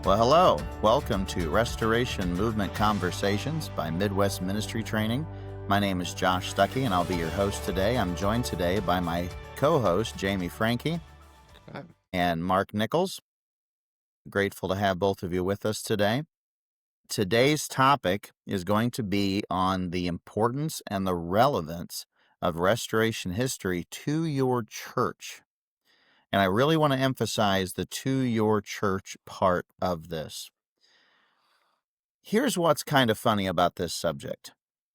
Well, hello. Welcome to Restoration Movement Conversations by Midwest Ministry Training. My name is Josh Stuckey, and I'll be your host today. I'm joined today by my co-host, Jamie Franke and Mark Nichols. Grateful to have both of you with us today. Today's topic is going to be on the importance and the relevance of restoration history to your church. And I really want to emphasize the to your church part of this. Here's what's kind of funny about this subject,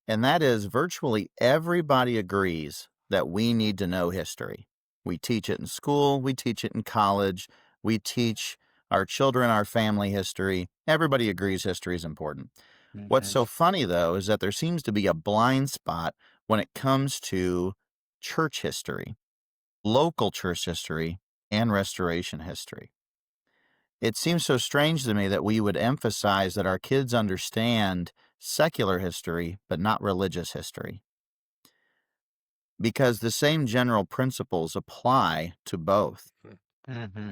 and that is virtually everybody agrees that we need to know history. We teach it in school, we teach it in college, we teach our children our family history. Everybody agrees history is important. What's so funny, though, is that there seems to be a blind spot when it comes to church history, local church history, and restoration history. It seems so strange to me that we would emphasize that our kids understand secular history, but not religious history, because the same general principles apply to both.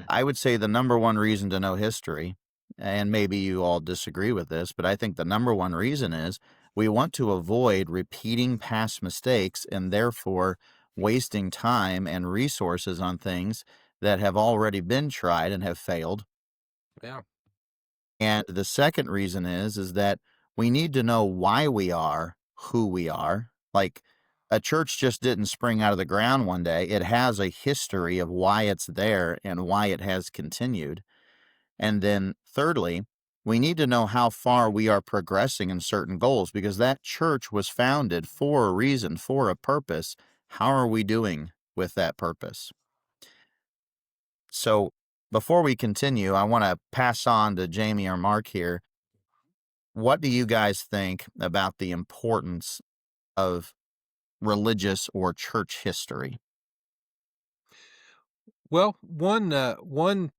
I would say the number one reason to know history, and maybe you all disagree with this, but I think the number one reason is we want to avoid repeating past mistakes and therefore wasting time and resources on things that have already been tried and have failed. Yeah. And the second reason is that we need to know why we are who we are. Like, a church just didn't spring out of the ground one day. It has a history of why it's there and why it has continued. And then thirdly, we need to know how far we are progressing in certain goals, because that church was founded for a reason, for a purpose. How are we doing with that purpose? So before we continue, I want to pass on to Jamie or Mark here. What do you guys think about the importance of religious or church history? Well, one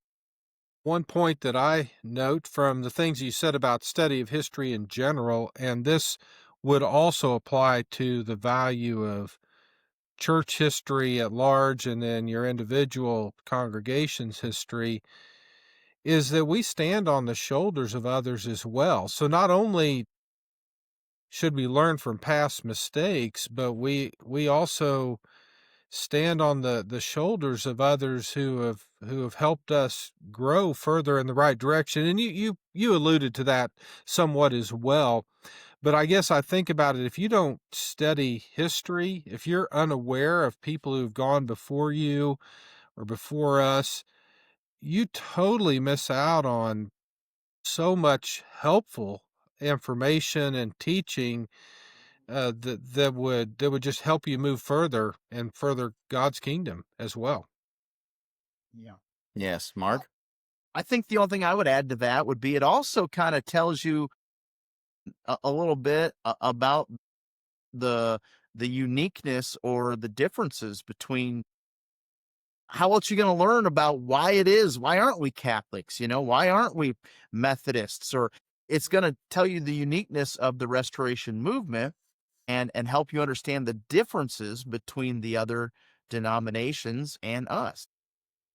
point that I note from the things you said about study of history in general, and this would also apply to the value of church history at large and then your individual congregation's history, is that we stand on the shoulders of others as well. So not only should we learn from past mistakes, but we also stand on the shoulders of others who have helped us grow further in the right direction. And you alluded to that somewhat as well. But I guess I think about it, if you don't study history, if you're unaware of people who've gone before you or before us, you totally miss out on so much helpful information and teaching that would just help you move further and further God's kingdom as well. Yeah. Yes, Mark? I think the only thing I would add to that would be it also kind of tells you a little bit about the uniqueness or the differences between how else you're going to learn about why aren't we Catholics, why aren't we Methodists, or it's going to tell you the uniqueness of the Restoration movement and help you understand the differences between the other denominations and us.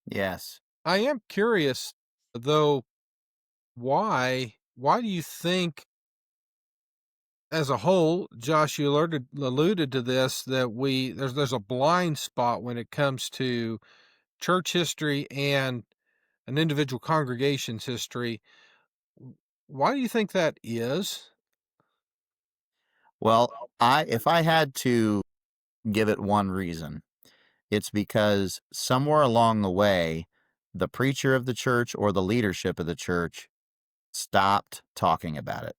Yes. I am curious, though, why do you think, as a whole, Josh, you alluded to this, that there's a blind spot when it comes to church history and an individual congregation's history. Why do you think that is? Well, if I had to give it one reason, it's because somewhere along the way, the preacher of the church or the leadership of the church stopped talking about it.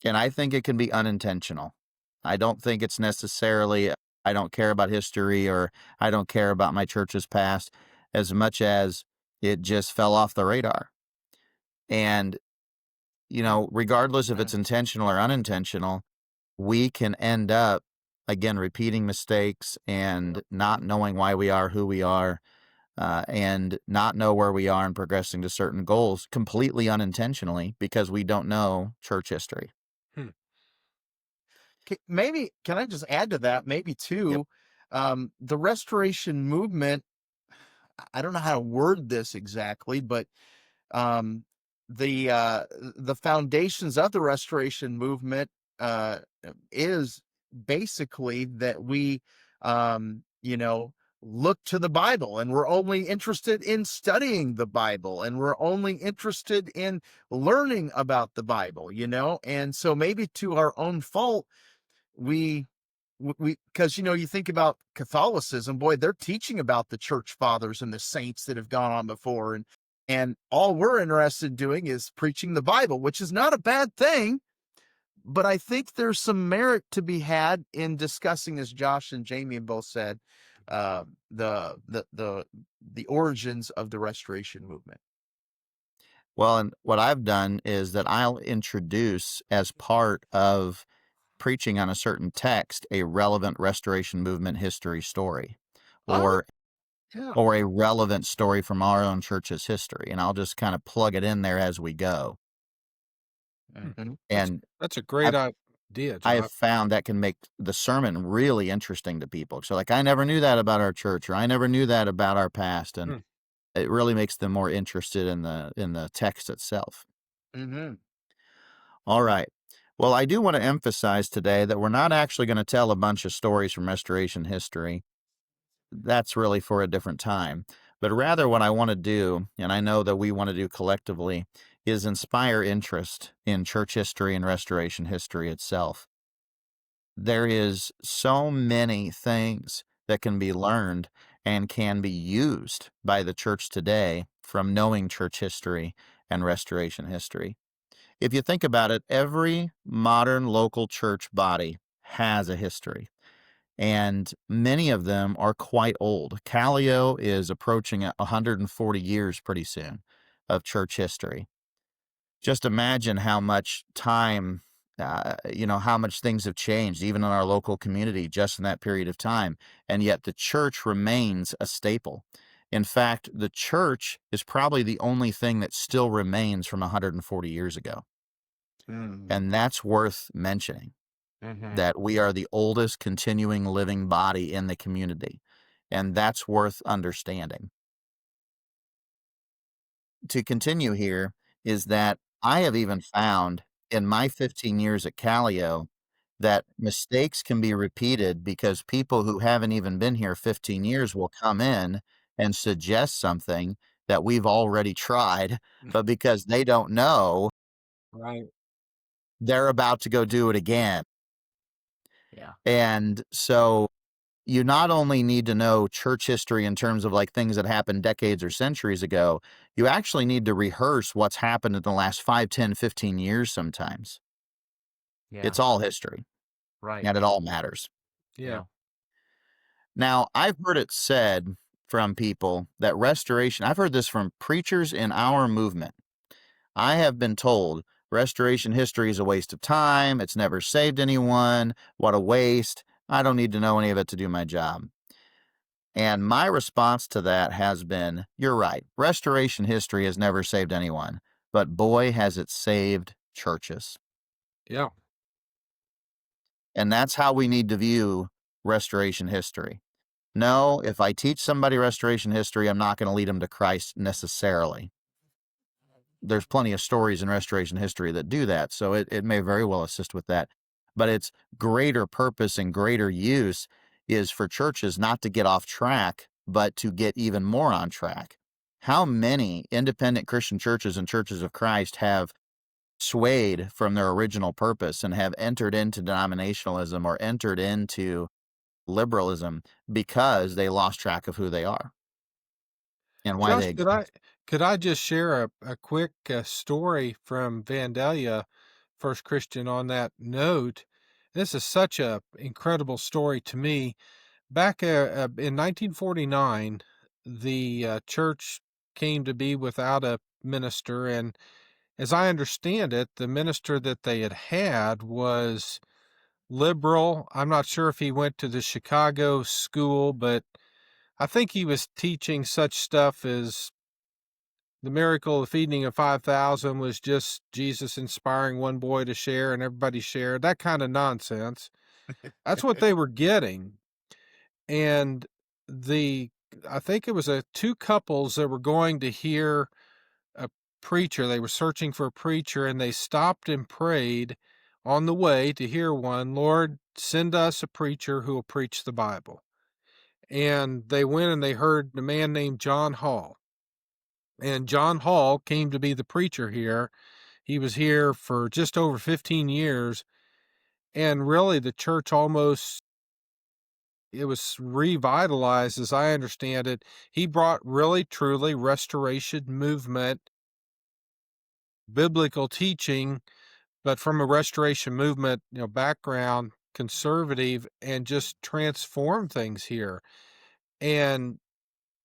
And I think it can be unintentional. I don't think it's necessarily, I don't care about history or I don't care about my church's past, as much as it just fell off the radar. And, regardless if it's intentional or unintentional, we can end up, again, repeating mistakes and not knowing why we are who we are, and not know where we are and progressing to certain goals completely unintentionally because we don't know church history. Maybe, can I just add to that? Maybe too, the Restoration movement, I don't know how to word this exactly, but um, the foundations of the Restoration movement uh, is basically that we, you know, look to the Bible, and we're only interested in studying the Bible, and we're only interested in learning about the Bible, you know. And so maybe to our own fault, we because, you know, you think about Catholicism, boy, they're teaching about the church fathers and the saints that have gone on before, and all we're interested in doing is preaching the Bible, which is not a bad thing. But I think there's some merit to be had in discussing, as Josh and Jamie both said, uh, the the the the origins of the Restoration movement. Well, and what I've done is that I'll introduce, as part of preaching on a certain text, a relevant Restoration movement history story, Oh, or yeah. or a relevant story from our own church's history, and I'll just kind of plug it in there as we go. Hmm. Mhm. And That's a great I've idea, I have Josh. found that can make the sermon really interesting to people. So, like, I never knew that about our church, or I never knew that about our past, and Hmm. it really makes them more interested in the text itself. Mhm. All right. Well, I do want to emphasize today that we're not actually going to tell a bunch of stories from Restoration history. That's really for a different time. But rather, what I want to do, and I know that we want to do collectively, is inspire interest in church history and Restoration history itself. There is so many things that can be learned and can be used by the church today from knowing church history and Restoration history. If you think about it, every modern local church body has a history, and many of them are quite old. Callio is approaching 140 years pretty soon of church history. Just imagine how much time, how much things have changed, even in our local community, just in that period of time. And yet the church remains a staple. In fact, the church is probably the only thing that still remains from 140 years ago. Mm. And that's worth mentioning, Mhm. that we are the oldest continuing living body in the community. And that's worth understanding. To continue here is that I have even found in my 15 years at Callio that mistakes can be repeated because people who haven't even been here 15 years will come in and suggest something that we've already tried, but because they don't know, Right. they're about to go do it again. Yeah. And so you not only need to know church history in terms of like things that happened decades or centuries ago, you actually need to rehearse what's happened in the last 5, 10, 15 years sometimes. Yeah. It's all history Right. and it all matters. Yeah. Yeah. Now, I've heard it said from people that restoration, I've heard this from preachers in our movement. I have been told restoration history is a waste of time. It's never saved anyone. What a waste. I don't need to know any of it to do my job. And my response to that has been, you're right. Restoration history has never saved anyone, but boy, has it saved churches. Yeah. And that's how we need to view restoration history. No, if I teach somebody restoration history, I'm not going to lead them to Christ necessarily. There's plenty of stories in restoration history that do that, so it may very well assist with that. But its greater purpose and greater use is for churches not to get off track, but to get even more on track. How many independent Christian churches and churches of Christ have swayed from their original purpose and have entered into denominationalism or entered into liberalism because they lost track of who they are and why Josh, they could I exist? could I just share a quick story from Vandalia, First Christian, on that note? This is such a incredible story to me. Back in 1949, the church came to be without a minister, and as I understand it, the minister that they had was liberal. I'm not sure if he went to the Chicago school, but I think he was teaching such stuff as the miracle of feeding of 5,000 was just Jesus inspiring one boy to share and everybody shared, that kind of nonsense. That's what they were getting. And the I think it was two couples that were going to hear a preacher. They were searching for a preacher, and they stopped and prayed on the way to hear one. Lord, send us a preacher who will preach the Bible. And they went and they heard a man named John Hall. And John Hall came to be the preacher here. He was here for just over 15 years. And really, the church almost, it was revitalized as I understand it. He brought really, truly restoration movement, biblical teaching, but from a restoration movement, background, conservative, and just transform things here. And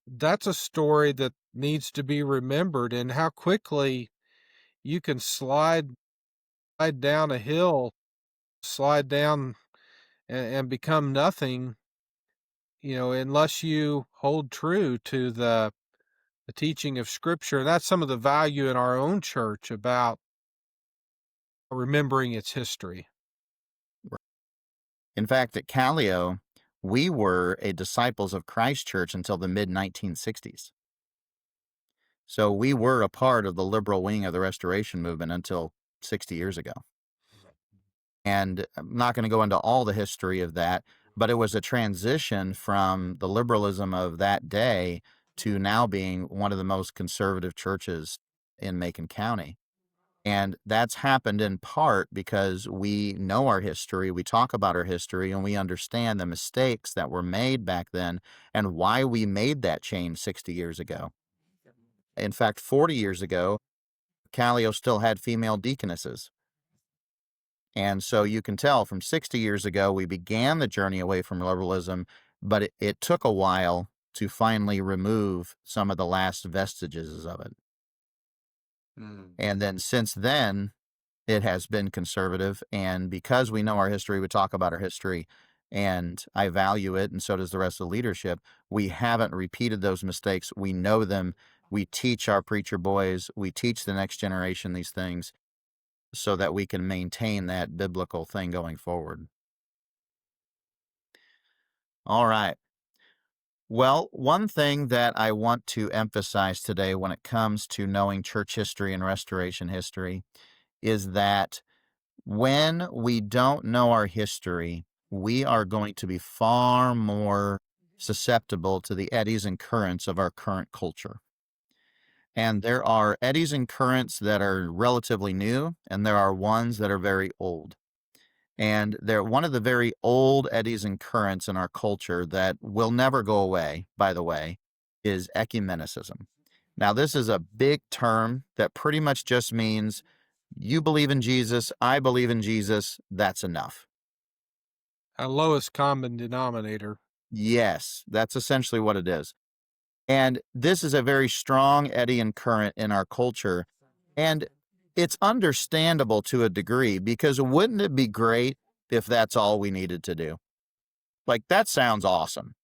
that's a story that needs to be remembered, and how quickly you can slide down a hill, slide down and become nothing, unless you hold true to the teaching of Scripture. And that's some of the value in our own church about remembering its history. In fact, at Callio, we were a Disciples of Christ church until the mid-1960s. So we were a part of the liberal wing of the Restoration movement until 60 years ago. And I'm not going to go into all the history of that, but it was a transition from the liberalism of that day to now being one of the most conservative churches in Macon County. And that's happened in part because we know our history, we talk about our history, and we understand the mistakes that were made back then and why we made that change 60 years ago. In fact, 40 years ago, Callio still had female deaconesses. And so you can tell from 60 years ago, we began the journey away from liberalism, but it took a while to finally remove some of the last vestiges of it. And then since then, it has been conservative. And because we know our history, we talk about our history, and I value it, and so does the rest of the leadership, we haven't repeated those mistakes. We know them. We teach our preacher boys, we teach the next generation these things so that we can maintain that biblical thing going forward. All right. Well, one thing that I want to emphasize today when it comes to knowing church history and restoration history is that when we don't know our history, we are going to be far more susceptible to the eddies and currents of our current culture. And there are eddies and currents that are relatively new, and there are ones that are very old. And they're one of the very old eddies and currents in our culture that will never go away, by the way, is ecumenicism. Now, this is a big term that pretty much just means you believe in Jesus, I believe in Jesus, that's enough. A lowest common denominator. Yes, that's essentially what it is. And this is a very strong eddy and current in our culture. And it's understandable to a degree, because wouldn't it be great if that's all we needed to do? Like, that sounds awesome.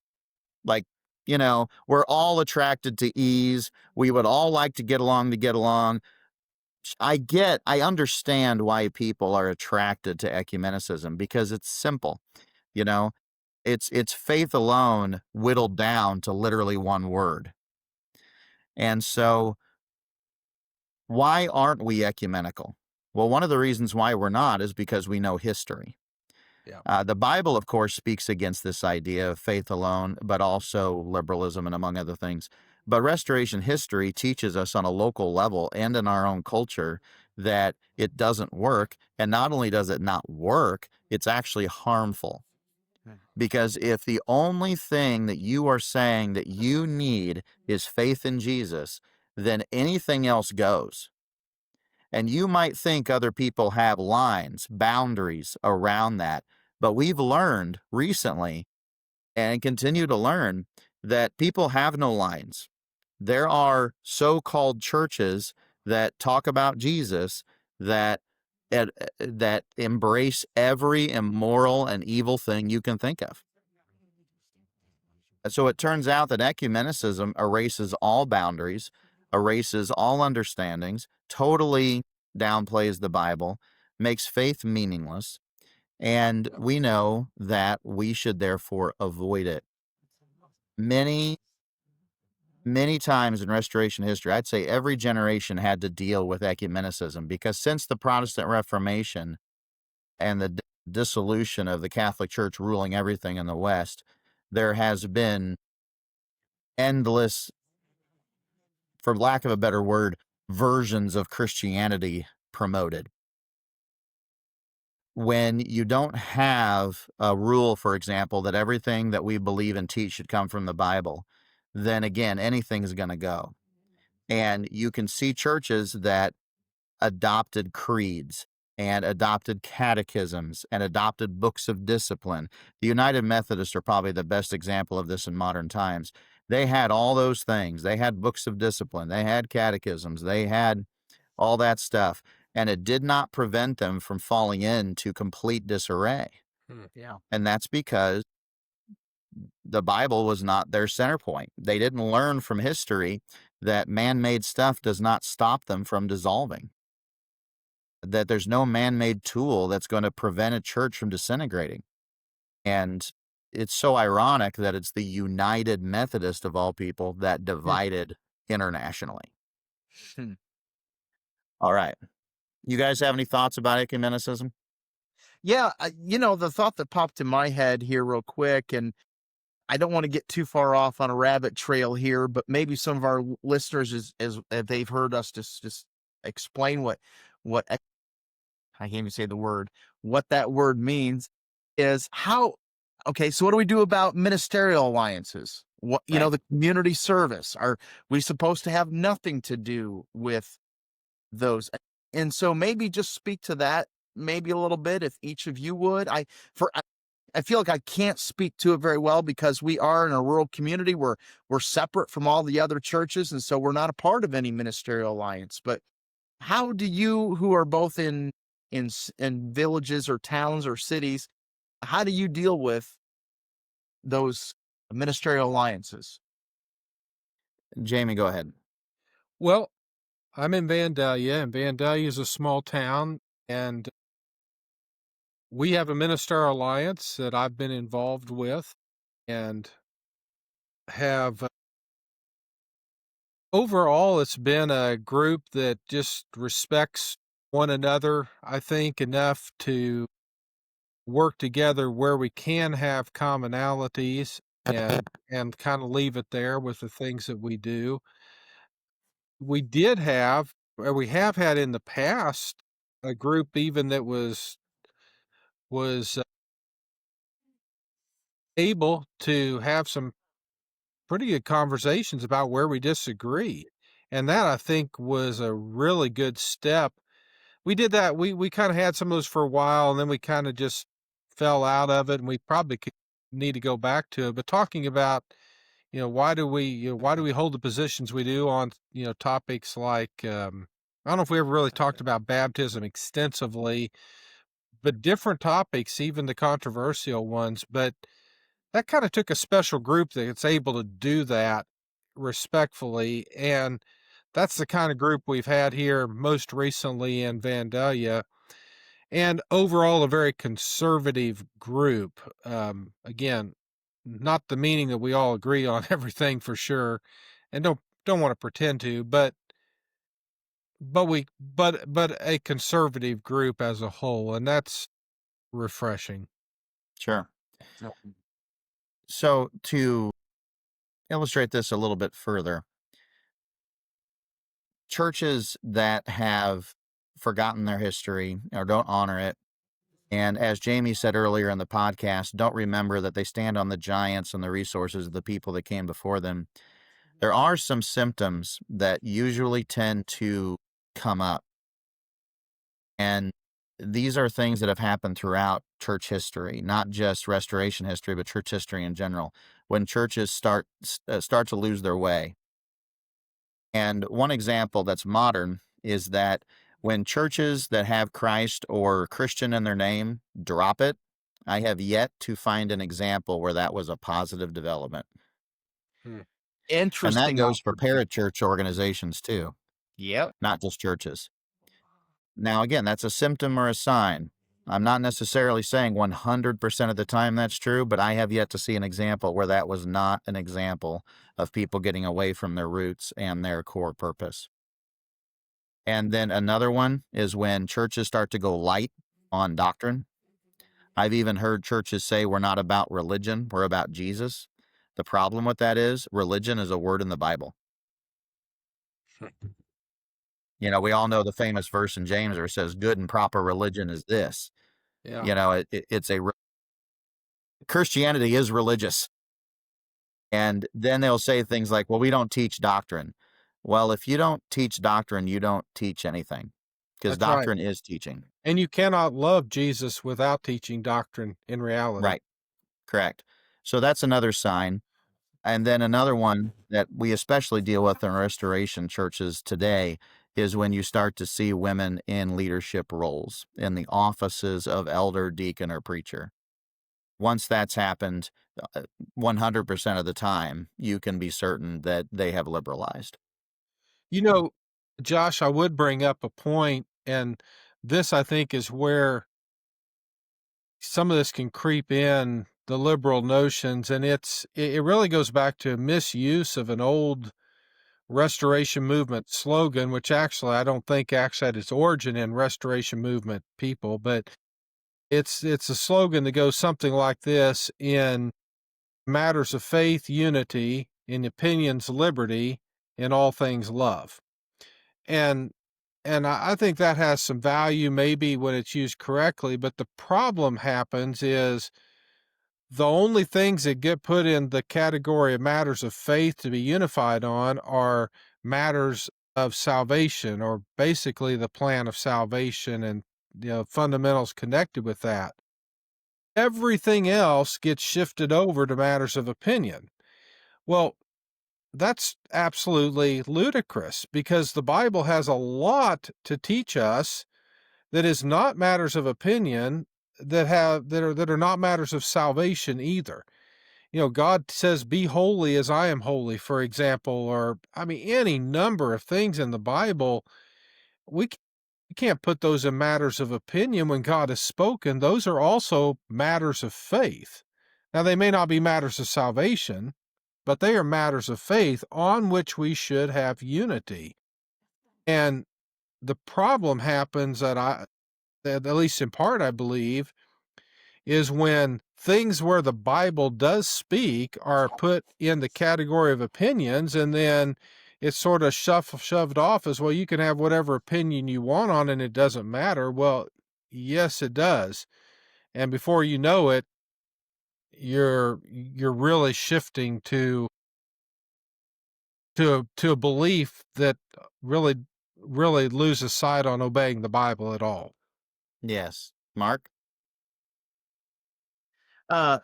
Like, we're all attracted to ease. We would all like to get along. I understand why people are attracted to ecumenicism, because it's simple. It's faith alone whittled down to literally one word. And so why aren't we ecumenical? Well, one of the reasons why we're not is because we know history. Yeah. The Bible, of course, speaks against this idea of faith alone, but also liberalism and among other things. But restoration history teaches us on a local level and in our own culture that it doesn't work. And not only does it not work, it's actually harmful. Because if the only thing that you are saying that you need is faith in Jesus, then anything else goes. And you might think other people have lines, boundaries around that, but we've learned recently and continue to learn that people have no lines. There are so-called churches that talk about Jesus that embrace every immoral and evil thing you can think of. So it turns out that ecumenicism erases all boundaries, erases all understandings, totally downplays the Bible, makes faith meaningless, and we know that we should therefore avoid it. Many many times in Restoration history, I'd say every generation had to deal with ecumenicism because since the Protestant Reformation and the dissolution of the Catholic Church ruling everything in the West, there has been endless, for lack of a better word, versions of Christianity promoted. When you don't have a rule, for example, that everything that we believe and teach should come from the Bible, then again, anything is going to go. And you can see churches that adopted creeds and adopted catechisms and adopted books of discipline. The United Methodists are probably the best example of this in modern times. They had all those things. They had books of discipline, they had catechisms, they had all that stuff, and it did not prevent them from falling into complete disarray. Yeah. And that's because the Bible was not their center point. They didn't learn from history that man-made stuff does not stop them from dissolving, that there's no man-made tool that's going to prevent a church from disintegrating. And it's so ironic that it's the United Methodist of all people that divided internationally. Hmm. All right. You guys have any thoughts about ecumenicism? Yeah, the thought that popped in my head here real quick, and I don't want to get too far off on a rabbit trail here, but maybe some of our listeners, as they've heard us just explain what I can't even say the word, what that word means, is how. Okay, so what do we do about ministerial alliances? What Right. the community service? Are we supposed to have nothing to do with those? And so maybe just speak to that maybe a little bit, if each of you would. I feel like I can't speak to it very well because we are in a rural community where we're separate from all the other churches, and so we're not a part of any ministerial alliance. But how do you, who are both in villages or towns or cities, how do you deal with those ministerial alliances? Jamie, go ahead. Well, I'm in Vandalia, and Vandalia is a small town, and we have a ministerial alliance that I've been involved with and have overall, it's been a group that just respects one another, I think, enough to work together where we can have commonalities and kind of leave it there with the things that we do. We did have, or we have had in the past, a group even that was able to have some pretty good conversations about where we disagree. And that I think was a really good step. We did that. We kind of had some of those for a while, and then we kind of just fell out of it, and we probably could need to go back to it. But talking about, why do we hold the positions we do on, topics like, I don't know if we ever really talked about baptism extensively, but different topics, even the controversial ones. But that kind of took a special group that's able to do that respectfully. And that's the kind of group we've had here most recently in Vandalia, and overall a very conservative group. Again, not the meaning that we all agree on everything for sure, and don't want to pretend to, but a conservative group as a whole, and that's refreshing. Sure. So to illustrate this a little bit further, churches that have forgotten their history or don't honor it, and as Jamie said earlier in the podcast, don't remember that they stand on the giants and the resources of the people that came before them, there are some symptoms that usually tend to come up. And these are things that have happened throughout church history, not just Restoration history, but church history in general, when churches start to lose their way. And one example that's modern is that when churches that have Christ or Christian in their name drop it, I have yet to find an example where that was a positive development. And that Interesting goes for observation. parachurch organizations too, Yep. not just churches. Now, again, that's a symptom or a sign. I'm not necessarily saying 100% of the time that's true, but I have yet to see an example where that was not an example of people getting away from their roots and their core purpose. And then another one is when churches start to go light on doctrine. I've even heard churches say we're not about religion, we're about Jesus. The problem with that is religion is a word in the Bible. You know, we all know the famous verse in James where it says, good and proper religion is this. Yeah. You know, Christianity is religious. And then they'll say things like, well, we don't teach doctrine. Well, if you don't teach doctrine, you don't teach anything, because That's right. doctrine is teaching. And you cannot love Jesus without teaching doctrine in reality. Right. Correct. So that's another sign. And then another one that we especially deal with in restoration churches today is when you start to see women in leadership roles in the offices of elder, deacon, or preacher. Once that's happened, 100% of the time, you can be certain that they have liberalized. You know, Josh, I would bring up a point, and this I think is where some of this can creep in, the liberal notions, and it really goes back to a misuse of an old restoration movement slogan, which actually I don't think actually had its origin in restoration movement people, but it's a slogan that goes something like this: in matters of faith, unity; in opinions, liberty; in all things, love. And I think that has some value maybe when it's used correctly, but the problem happens is the only things that get put in the category of matters of faith to be unified on are matters of salvation, or basically the plan of salvation and fundamentals connected with that. Everything else gets shifted over to matters of opinion. Well, that's absolutely ludicrous, because the Bible has a lot to teach us that is not matters of opinion, that are not matters of salvation either. God says, be holy as I am holy, for example, or I mean, any number of things in the Bible. We can't put those in matters of opinion when God has spoken. Those are also matters of faith. Now, they may not be matters of salvation, but they are matters of faith on which we should have unity. And the problem happens at least in part, I believe, is when things where the Bible does speak are put in the category of opinions, and then it's sort of shoved off as, well, you can have whatever opinion you want on it and it doesn't matter. Well, yes, it does. And before you know it, you're really shifting to a belief that really loses sight on obeying the Bible at all. Yes. Mark?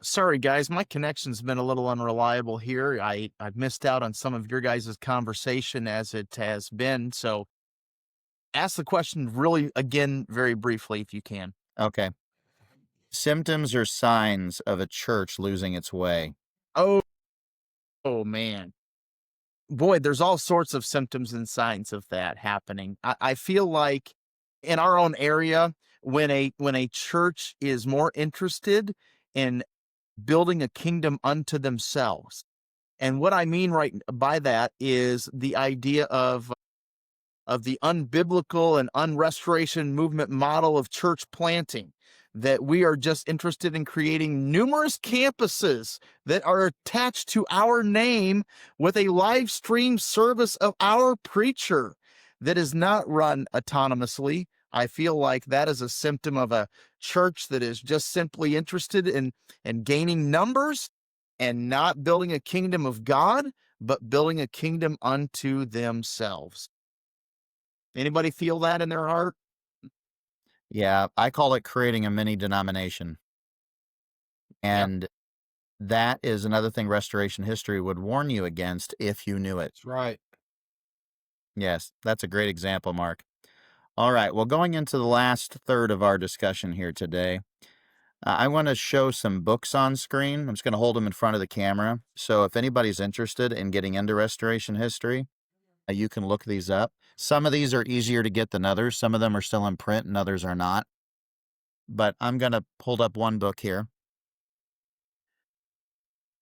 Sorry guys, my connection's been a little unreliable here. I've missed out on some of your guys' conversation as it has been. So ask the question really again, very briefly, if you can. Okay. Symptoms or signs of a church losing its way? Oh man. Boy, there's all sorts of symptoms and signs of that happening. I feel like in our own area, when a church is more interested in building a kingdom unto themselves. And what I mean right by that is the idea of the unbiblical and unrestoration movement model of church planting, that we are just interested in creating numerous campuses that are attached to our name with a live stream service of our preacher that is not run autonomously. I feel like that is a symptom of a church that is just simply interested in gaining numbers and not building a kingdom of God, but building a kingdom unto themselves. Anybody feel that in their heart? Yeah, I call it creating a mini denomination. And that is another thing restoration history would warn you against if you knew it. That's right. Yes, that's a great example, Mark. All right, well, going into the last third of our discussion here today, I want to show some books on screen. I'm just going to hold them in front of the camera. So if anybody's interested in getting into restoration history, you can look these up. Some of these are easier to get than others. Some of them are still in print and others are not. but I'm going to hold up one book here.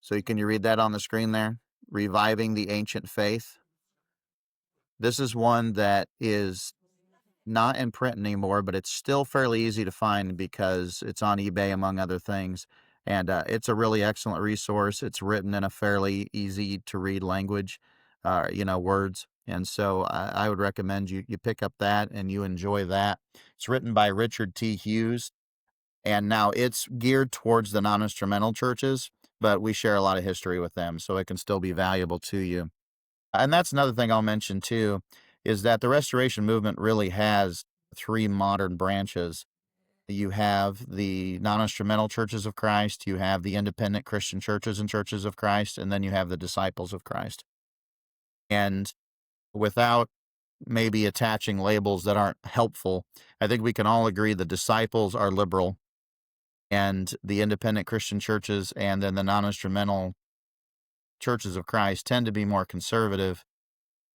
So can you read that on the screen there? Reviving the Ancient Faith. This is one that is not in print anymore, but it's still fairly easy to find because it's on eBay, among other things. And it's a really excellent resource. It's written in a fairly easy to read language, words. And so I would recommend you pick up that and you enjoy that. It's written by Richard T. Hughes. And now it's geared towards the non-instrumental churches, but we share a lot of history with them, so it can still be valuable to you. And that's another thing I'll mention too, is that the Restoration movement really has three modern branches. You have the non-instrumental churches of Christ, you have the independent Christian churches and churches of Christ, and then you have the disciples of Christ. And without maybe attaching labels that aren't helpful, I think we can all agree the disciples are liberal, and the independent Christian churches and then the non-instrumental churches of Christ tend to be more conservative,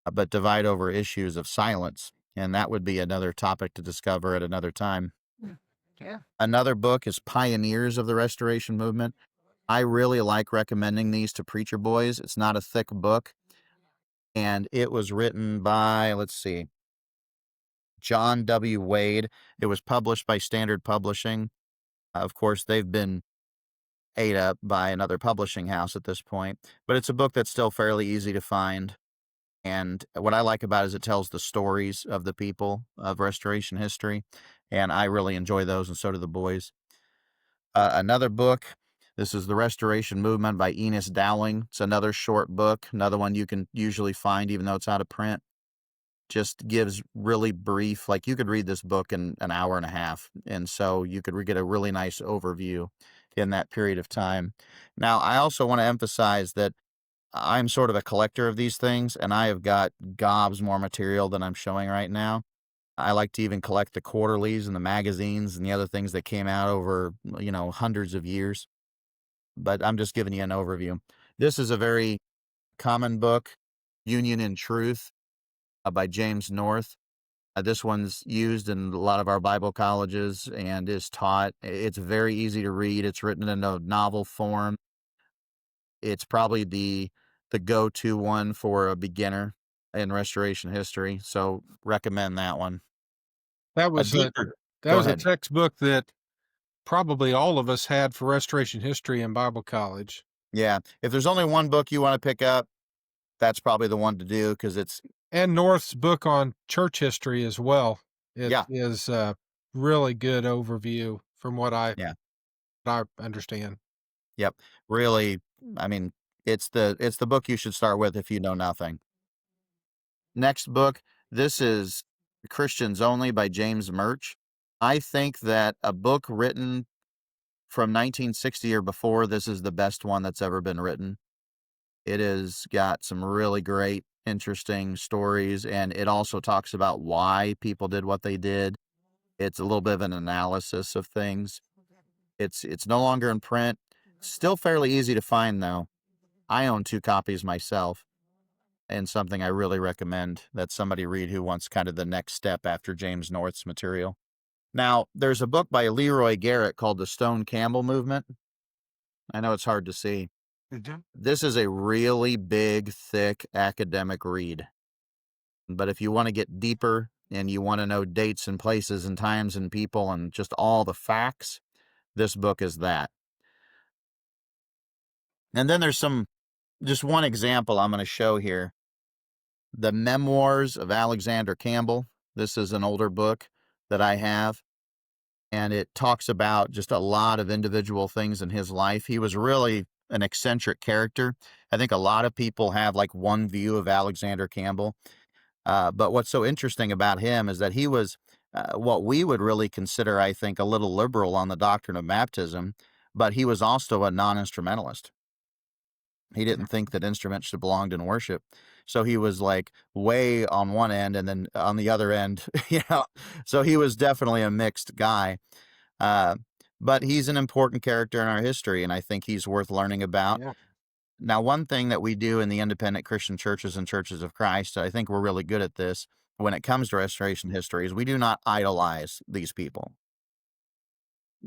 but divide over issues of silence. And that would be another topic to discover at another time. Yeah. Another book is Pioneers of the Restoration Movement. I really like recommending these to preacher boys. It's not a thick book. And it was written by, John W. Wade. It was published by Standard Publishing. Of course, they've been ate up by another publishing house at this point, but it's a book that's still fairly easy to find. And what I like about it is it tells the stories of the people of Restoration history, and I really enjoy those, and so do the boys. Another book, this is The Restoration Movement by Enos Dowling. It's another short book, another one you can usually find even though it's out of print. Just gives really brief, like you could read this book in an hour and a half, and so you could get a really nice overview in that period of time. Now, I also want to emphasize that I'm sort of a collector of these things, and I have got gobs more material than I'm showing right now. I like to even collect the quarterlies and the magazines and the other things that came out over, hundreds of years. But I'm just giving you an overview. This is a very common book, Union in Truth, by James North. This one's used in a lot of our Bible colleges and is taught. It's very easy to read. It's written in a novel form. It's probably the go-to one for a beginner in Restoration history, so recommend that one. That was a Go was a ahead. textbook that probably all of us had for Restoration history in Bible college. Yeah, if there's only one book you want to pick up, that's probably the one to do because it's And North's book on church history as well. It yeah, is a really good overview from what I yeah, understand. yep. Really, I mean, it's the book you should start with if you know nothing. Next book, this is Christians Only by James Murch. I think that a book written from 1960 or before, this is the best one that's ever been written. It has got some really great, interesting stories, and it also talks about why people did what they did. It's a little bit of an analysis of things. It's no longer in print. Still fairly easy to find, though. I own 2 copies myself, and something I really recommend that somebody read who wants kind of the next step after James North's material. Now, there's a book by Leroy Garrett called The Stone Campbell Movement. I know it's hard to see. This is a really big, thick academic read. But if you want to get deeper and you want to know dates and places and times and people and just all the facts, this book is that. And then there's just one example I'm going to show here. The Memoirs of Alexander Campbell. This is an older book that I have, and it talks about just a lot of individual things in his life. He was really an eccentric character. I think a lot of people have like one view of Alexander Campbell. But what's so interesting about him is that he was what we would really consider, I think, a little liberal on the doctrine of baptism, but he was also a non-instrumentalist. He didn't think that instruments should belong in worship. So he was like way on one end and then on the other end, So he was definitely a mixed guy. But he's an important character in our history, and I think he's worth learning about. Yeah. Now, one thing that we do in the independent Christian churches and churches of Christ, I think we're really good at this when it comes to Restoration history, is we do not idolize these people.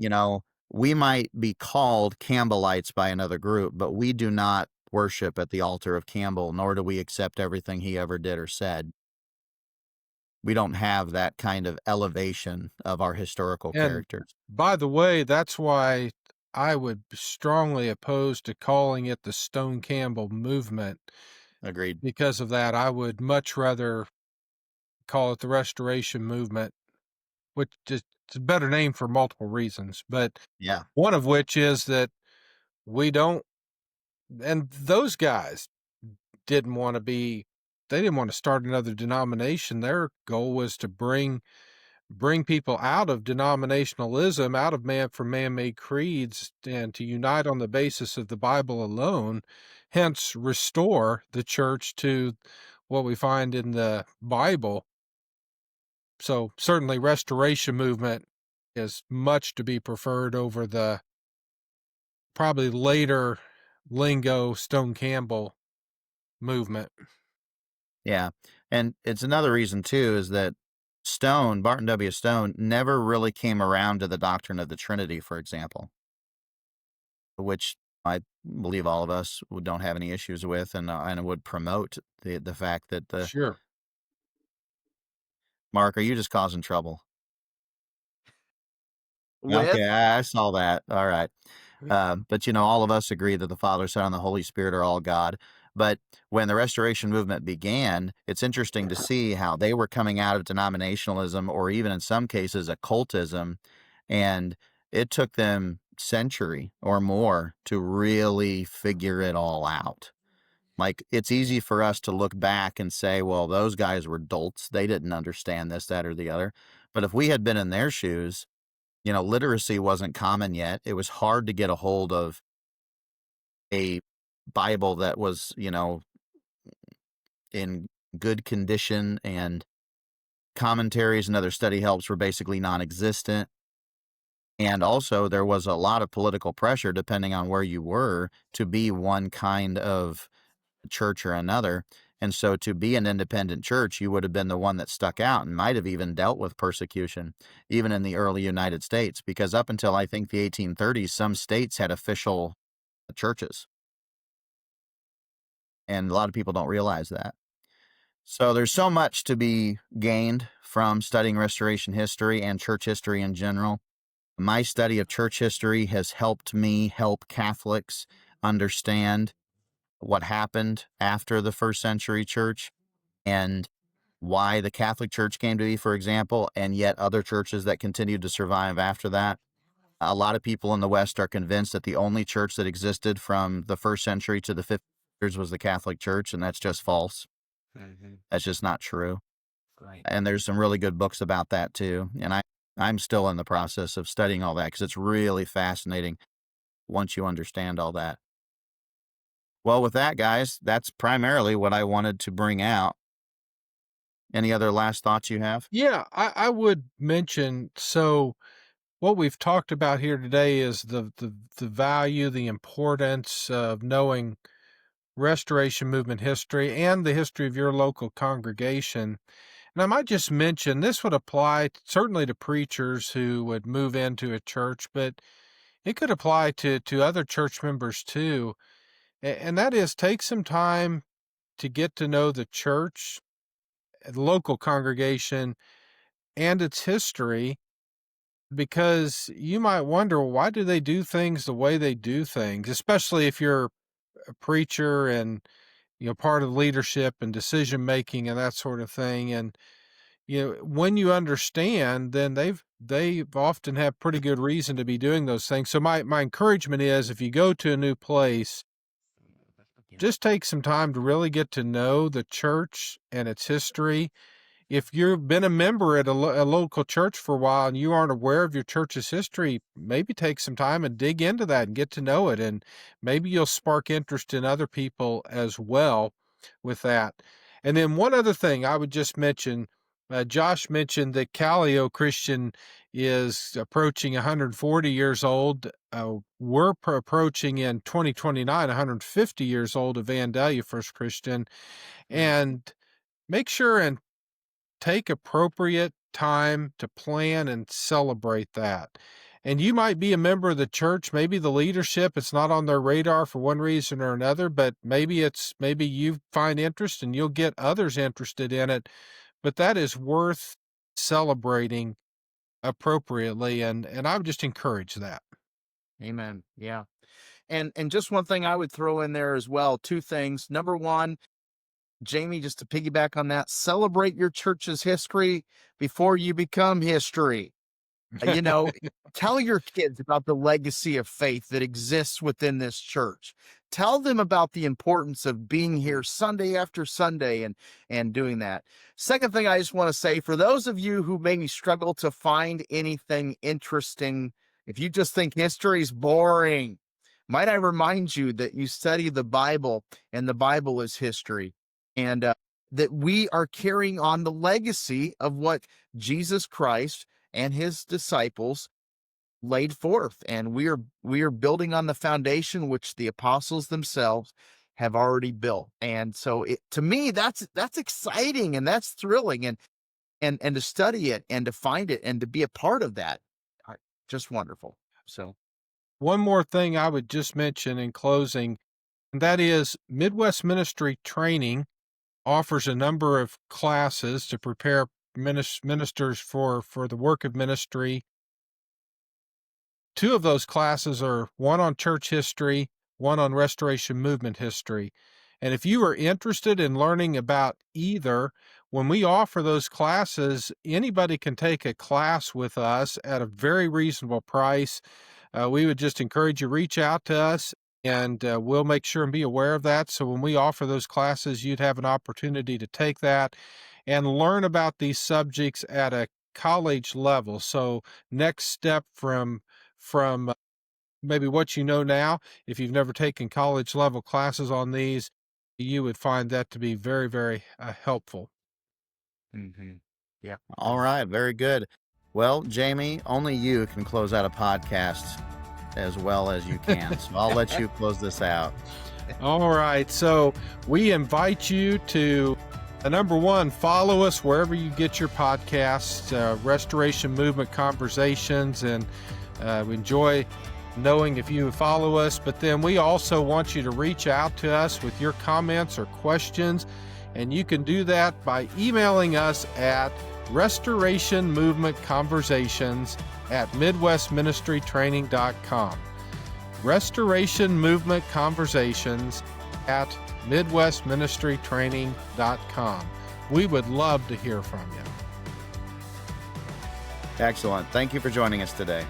You know, we might be called Campbellites by another group, but we do not worship at the altar of Campbell, nor do we accept everything he ever did or said. We don't have that kind of elevation of our historical And characters. by the way, that's why I would strongly oppose to calling it the Stone Campbell movement. Agreed. Because of that, I would much rather call it the Restoration Movement, which is it's a better name for multiple reasons, but Yeah. one of which is that we don't, and those guys didn't want to be, they didn't want to start another denomination. Their goal was to bring people out of denominationalism, out of man-made creeds, and to unite on the basis of the Bible alone, hence restore the church to what we find in the Bible. So certainly restoration movement is much to be preferred over the probably later lingo Stone Campbell movement. Yeah. And it's another reason too is that Stone, Barton W. Stone, never really came around to the doctrine of the Trinity, for example, which I believe all of us don't have any issues with, and would promote the fact that the Sure. Mark, are you just causing trouble? With Okay, I saw that. All right. But all of us agree that the Father, Son, and the Holy Spirit are all God. But when the Restoration movement began, it's interesting to see how they were coming out of denominationalism, or even in some cases occultism, and it took them century or more to really figure it all out. Like, it's easy for us to look back and say, well, those guys were dolts. They didn't understand this, that, or the other. But if we had been in their shoes, literacy wasn't common yet. It was hard to get a hold of a Bible that was, in good condition, and commentaries and other study helps were basically non-existent. And also there was a lot of political pressure, depending on where you were, to be one kind of church or another. And so to be an independent church, you would have been the one that stuck out and might have even dealt with persecution, even in the early United States, because up until I think the 1830s, some states had official churches. And a lot of people don't realize that. So there's so much to be gained from studying Restoration history and church history in general. My study of church history has helped me help Catholics understand what happened after the first century church, and why the Catholic Church came to be, for example, and yet other churches that continued to survive after that. A lot of people in the West are convinced that the only church that existed from the first century to the 50s was the Catholic Church, and that's just false. That's just not true. Right. And there's some really good books about that too. And I'm still in the process of studying all that, because it's really fascinating once you understand all that. Well, with that, guys, that's primarily what I wanted to bring out. Any other last thoughts you have? Yeah, I would mention, so what we've talked about here today is the value, the importance of knowing Restoration Movement history and the history of your local congregation. And I might just mention this would apply certainly to preachers who would move into a church, but it could apply to other church members too. And that is, take some time to get to know the church, the local congregation, and its history, because you might wonder, well, why do they do things the way they do things, especially if you're a preacher and part of leadership and decision making and that sort of thing. And when you understand, then they've often have pretty good reason to be doing those things. So my encouragement is, if you go to a new place, just take some time to really get to know the church and its history. If you've been a member at a local church for a while and you aren't aware of your church's history, maybe take some time and dig into that and get to know it. And maybe you'll spark interest in other people as well with that. And then one other thing I would just mention, Josh mentioned that Callio Christian is approaching 140 years old. We're approaching in 2029, 150 years old of Vandalia First Christian. And make sure and take appropriate time to plan and celebrate that. And you might be a member of the church, maybe the leadership, it's not on their radar for one reason or another, but maybe you find interest and you'll get others interested in it. But that is worth celebrating appropriately, and I would just encourage that. Amen. Yeah. And just one thing I would throw in there as well, two things. Number one, Jamie, just to piggyback on that, celebrate your church's history before you become history. You know, tell your kids about the legacy of faith that exists within this church. Tell them about the importance of being here Sunday after Sunday and doing that. Second thing I just want to say, for those of you who maybe struggle to find anything interesting, if you just think history is boring, might I remind you that you study the Bible and the Bible is history, and that we are carrying on the legacy of what Jesus Christ and his disciples laid forth, and we are building on the foundation which the apostles themselves have already built. And so to me, that's exciting and that's thrilling, and to study it and to find it and to be a part of that, just wonderful. So One more thing I would just mention in closing, and that is Midwest Ministry Training offers a number of classes to prepare ministers for the work of ministry. Two of those classes are one on church history, one on Restoration Movement history. And if you are interested in learning about either, when we offer those classes, anybody can take a class with us at a very reasonable price. We would just encourage you to reach out to us, and we'll make sure and be aware of that. So when we offer those classes, you'd have an opportunity to take that and learn about these subjects at a college level. So next step from maybe what you know now, if you've never taken college level classes on these, you would find that to be very, very helpful. yeah. All right, very good. Well, Jamie, only you can close out a podcast as well as you can. So I'll let you close this out. All right. So we invite you to, number one, follow us wherever you get your podcasts, Restoration Movement Conversations, and we enjoy knowing if you follow us. But then we also want you to reach out to us with your comments or questions, and you can do that by emailing us at restorationmovementconversations@midwestministrytraining.com. restorationmovementconversations@midwestministrytraining.com. We would love to hear from you. Excellent. Thank you for joining us today.